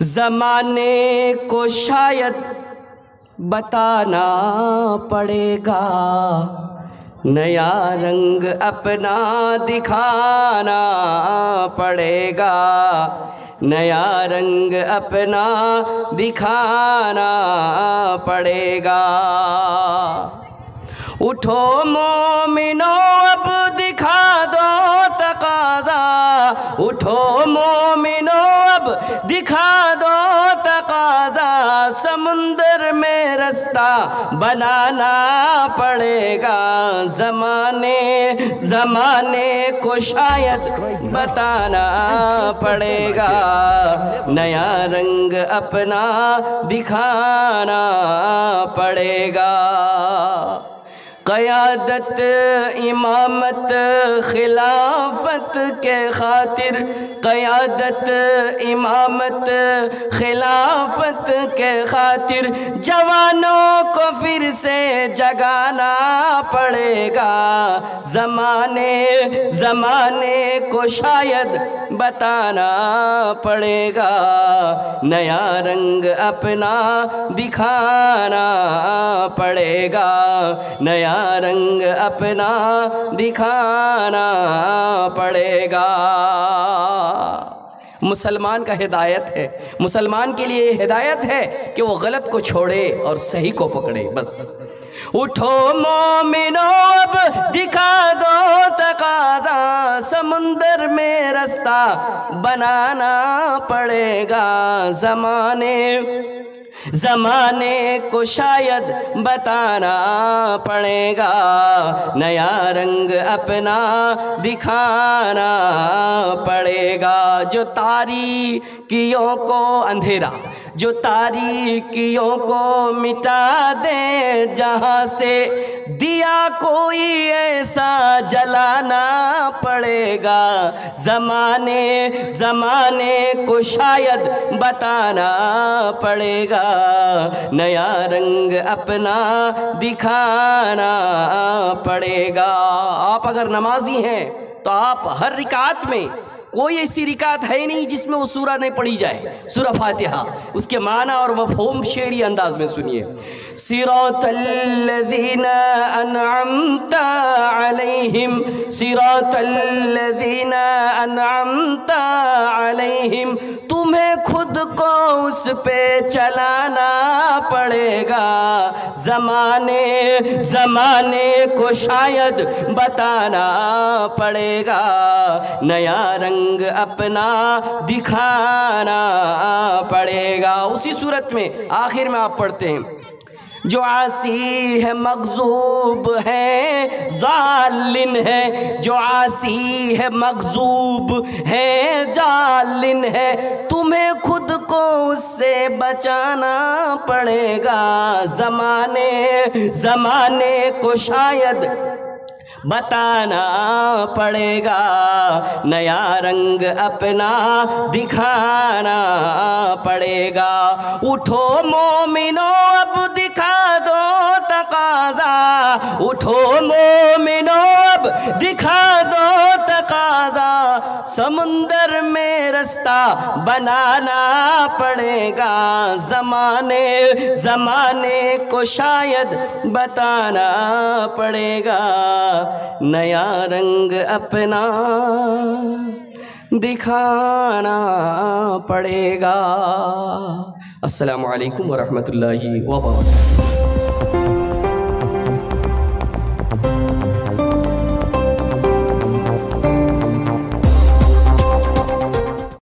ज़माने को शायद बताना पड़ेगा, नया रंग अपना दिखाना पड़ेगा, नया रंग अपना दिखाना पड़ेगा। उठो मोमिनो अब दिखा दो तकाज़ा, उठो मोमिनो अब दिखा दो तकाज़ा, समुंदर में रास्ता बनाना पड़ेगा। ज़माने को शायद बताना पड़ेगा, नया रंग अपना दिखाना पड़ेगा। क़यादत इमामत खिलाफत के खातिर, क़यादत इमामत खिलाफत के खातिर जवानों को फिर से जगाना पड़ेगा। ज़माने को शायद बताना पड़ेगा, नया रंग अपना दिखाना पड़ेगा, नया रंग अपना दिखाना पड़ेगा। मुसलमान का हिदायत है, मुसलमान के लिए हिदायत है कि वो गलत को छोड़े और सही को पकड़े। बस उठो मोमिनो अब दिखा दो तकाज़ा, समुंदर में रास्ता बनाना पड़ेगा। ज़माने को शायद बताना पड़ेगा, नया रंग अपना दिखाना पड़ेगा। जो तारीकियों को अंधेरा, जो तारीकियों को मिटा दे जहाँ से, दिया कोई ऐसा जलाना पड़ेगा। ज़माने को शायद बताना पड़ेगा, नया रंग अपना दिखाना पड़ेगा। आप अगर नमाजी हैं तो आप हर रिकात में, कोई ऐसी रिकात है नहीं जिसमें वो सूरा नहीं पढ़ी जाए, सूरा फातिहा। उसके माना और मफ़हूम शेरी अंदाज में सुनिए। सिरातल्लज़ीना अनअमता अलैहिम, सिरातल्लज़ीना अनअमता अलैहिम, तुम्हें खुद को उस पे चलाना पड़ेगा। ज़माने को शायद बताना पड़ेगा, नया रंग अपना दिखाना पड़ेगा। उसी सूरत में आखिर में आप पढ़ते हैं, जो आसी है मग़ज़ूब है ज़ालिन है, जो आसी है मग़ज़ूब है ज़ालिन है, तुम्हें खुद को उससे बचाना पड़ेगा। ज़माने को शायद बताना पड़ेगा, नया रंग अपना दिखाना पड़ेगा। उठो मोमिनो अब दिखा दो तकाज़ा, उठो मोमिनो अब दिखा दो तकाज़ा, समुंदर में रास्ता बनाना पड़ेगा। ज़माने को शायद बताना पड़ेगा, नया रंग अपना दिखाना पड़ेगा। अस्सलामु अलैकुम वरहमतुल्लाहि वबरकातुहू।